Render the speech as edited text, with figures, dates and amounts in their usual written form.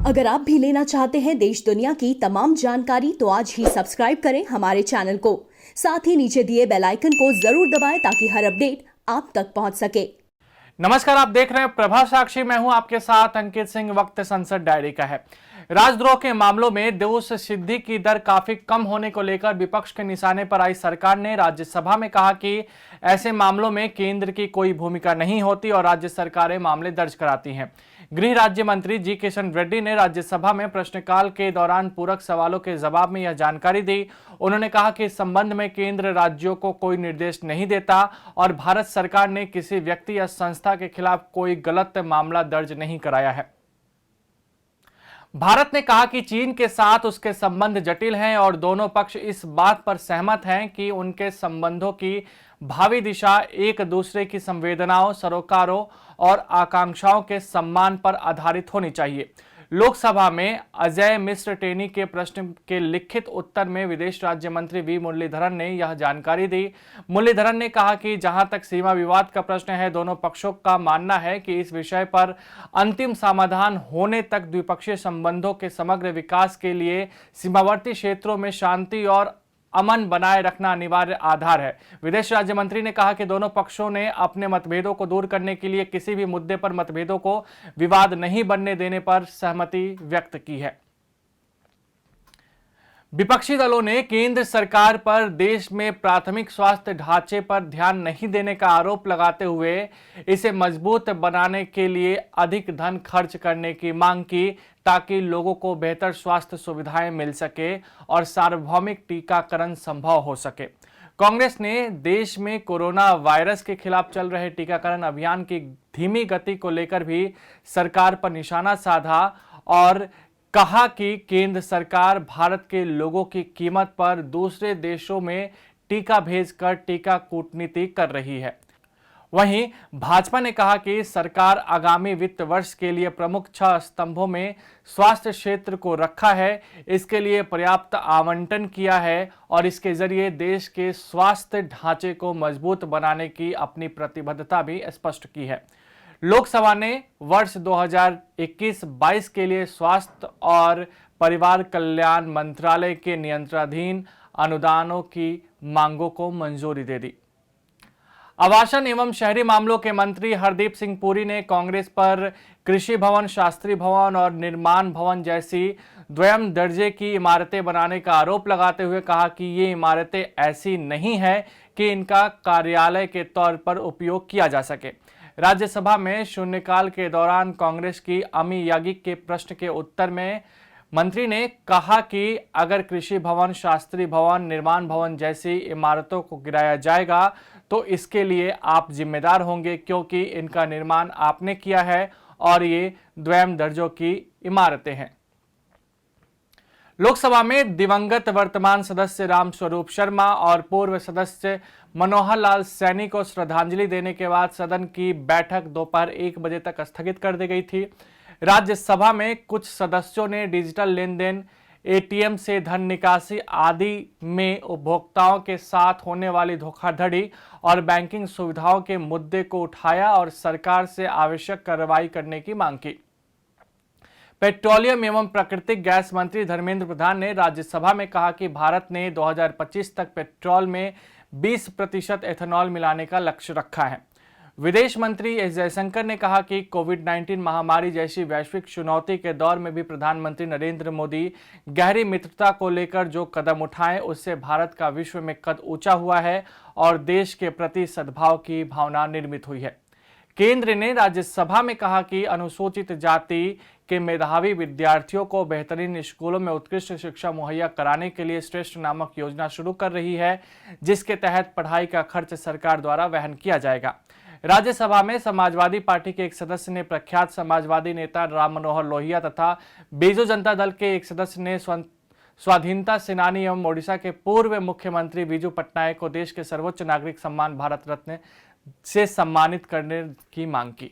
अगर आप भी लेना चाहते हैं देश दुनिया की तमाम जानकारी तो आज ही सब्सक्राइब करें हमारे चैनल को। साथ ही नीचे दिए बेल आइकन को जरूर दबाएं ताकि हर अपडेट आप तक पहुंच सके। नमस्कार, आप देख रहे हैं प्रभा साक्षी। मैं हूं आपके साथ अंकित सिंह। वक्त संसद डायरी का है। राजद्रोह के मामलों में दोष सिद्धि की दर काफी कम होने को लेकर विपक्ष के निशाने पर आई सरकार ने राज्यसभा में कहा कि ऐसे मामलों में केंद्र की कोई भूमिका नहीं होती और राज्य सरकारें मामले दर्ज कराती हैं। गृह राज्य मंत्री जी किशन रेड्डी ने राज्यसभा में प्रश्नकाल के दौरान पूरक सवालों के जवाब में यह जानकारी दी। उन्होंने कहा कि इस संबंध में केंद्र राज्यों को कोई निर्देश नहीं देता और भारत सरकार ने किसी व्यक्ति या संस्था के खिलाफ कोई गलत मामला दर्ज नहीं कराया है। भारत ने कहा कि चीन के साथ उसके संबंध जटिल हैं और दोनों पक्ष इस बात पर सहमत हैं कि उनके संबंधों की भावी दिशा एक दूसरे की संवेदनाओं, सरोकारों और आकांक्षाओं के सम्मान पर आधारित होनी चाहिए। लोकसभा में अजय मिश्र टेनी के प्रश्न के लिखित उत्तर में विदेश राज्य मंत्री वी मुरलीधरन ने यह जानकारी दी। मुरलीधरन ने कहा कि जहां तक सीमा विवाद का प्रश्न है, दोनों पक्षों का मानना है कि इस विषय पर अंतिम समाधान होने तक द्विपक्षीय संबंधों के समग्र विकास के लिए सीमावर्ती क्षेत्रों में शांति और अमन बनाए रखना अनिवार्य आधार है। विदेश राज्य मंत्री ने कहा कि दोनों पक्षों ने अपने मतभेदों को दूर करने के लिए किसी भी मुद्दे पर मतभेदों को विवाद नहीं बनने देने पर सहमति व्यक्त की है। विपक्षी दलों ने केंद्र सरकार पर देश में प्राथमिक स्वास्थ्य ढांचे पर ध्यान नहीं देने का आरोप लगाते हुए इसे मजबूत बनाने के लिए अधिक धन खर्च करने की मांग की ताकि लोगों को बेहतर स्वास्थ्य सुविधाएं मिल सके और सार्वभौमिक टीकाकरण संभव हो सके। कांग्रेस ने देश में कोरोना वायरस के खिलाफ चल रहे टीकाकरण अभियान की धीमी गति को लेकर भी सरकार पर निशाना साधा और कहा कि केंद्र सरकार भारत के लोगों की कीमत पर दूसरे देशों में टीका भेजकर टीका कूटनीति कर रही है। वहीं भाजपा ने कहा कि सरकार आगामी वित्त वर्ष के लिए प्रमुख 6 स्तंभों में स्वास्थ्य क्षेत्र को रखा है, इसके लिए पर्याप्त आवंटन किया है और इसके जरिए देश के स्वास्थ्य ढांचे को मजबूत बनाने की अपनी प्रतिबद्धता भी स्पष्ट की है। लोकसभा ने वर्ष 2021-22 के लिए स्वास्थ्य और परिवार कल्याण मंत्रालय के नियंत्रणाधीन अनुदानों की मांगों को मंजूरी दे दी। आवासन एवं शहरी मामलों के मंत्री हरदीप सिंह पुरी ने कांग्रेस पर कृषि भवन, शास्त्री भवन और निर्माण भवन जैसी द्वयम दर्जे की इमारतें बनाने का आरोप लगाते हुए कहा कि ये इमारतें ऐसी नहीं है कि इनका कार्यालय के तौर पर उपयोग किया जा सके। राज्यसभा में शून्यकाल के दौरान कांग्रेस की अमी याज्ञिक के प्रश्न के उत्तर में मंत्री ने कहा कि अगर कृषि भवन, शास्त्री भवन, निर्माण भवन जैसी इमारतों को गिराया जाएगा तो इसके लिए आप जिम्मेदार होंगे क्योंकि इनका निर्माण आपने किया है और ये द्वयम दर्जों की इमारतें हैं। लोकसभा में दिवंगत वर्तमान सदस्य रामस्वरूप शर्मा और पूर्व सदस्य मनोहर लाल सैनी को श्रद्धांजलि देने के बाद सदन की बैठक दोपहर 1 बजे तक स्थगित कर दी गई थी। राज्यसभा में कुछ सदस्यों ने डिजिटल लेन देन, एटीएम से धन निकासी आदि में उपभोक्ताओं के साथ होने वाली धोखाधड़ी और बैंकिंग सुविधाओं के मुद्दे को उठाया और सरकार से आवश्यक कार्रवाई करने की मांग की। पेट्रोलियम एवं प्राकृतिक गैस मंत्री धर्मेंद्र प्रधान ने राज्यसभा में कहा कि भारत ने 2025 तक पेट्रोल में 20% एथेनॉल मिलाने का लक्ष्य रखा है। विदेश मंत्री एस जयशंकर ने कहा कि कोविड-19 महामारी जैसी वैश्विक चुनौती के दौर में भी प्रधानमंत्री नरेंद्र मोदी गहरी मित्रता को लेकर जो कदम उठाए उससे भारत का विश्व में कद ऊंचा हुआ है और देश के प्रति सद्भाव की भावना निर्मित हुई है। केंद्र ने राज्यसभा में कहा कि अनुसूचित जाति के मेधावी विद्यार्थियों को बेहतरीन स्कूलों में उत्कृष्ट शिक्षा मुहैया कराने के लिए श्रेष्ठ नामक योजना शुरू कर रही है, जिसके तहत पढ़ाई का खर्च सरकार द्वारा वहन किया जाएगा। राज्यसभा में समाजवादी पार्टी के एक सदस्य ने प्रख्यात समाजवादी नेता राम मनोहर लोहिया तथा बीजू जनता दल के एक सदस्य ने स्वाधीनता सेनानी एवं ओडिशा के पूर्व मुख्यमंत्री बिजू पटनायक को देश के सर्वोच्च नागरिक सम्मान भारत रत्न से सम्मानित करने की मांग की।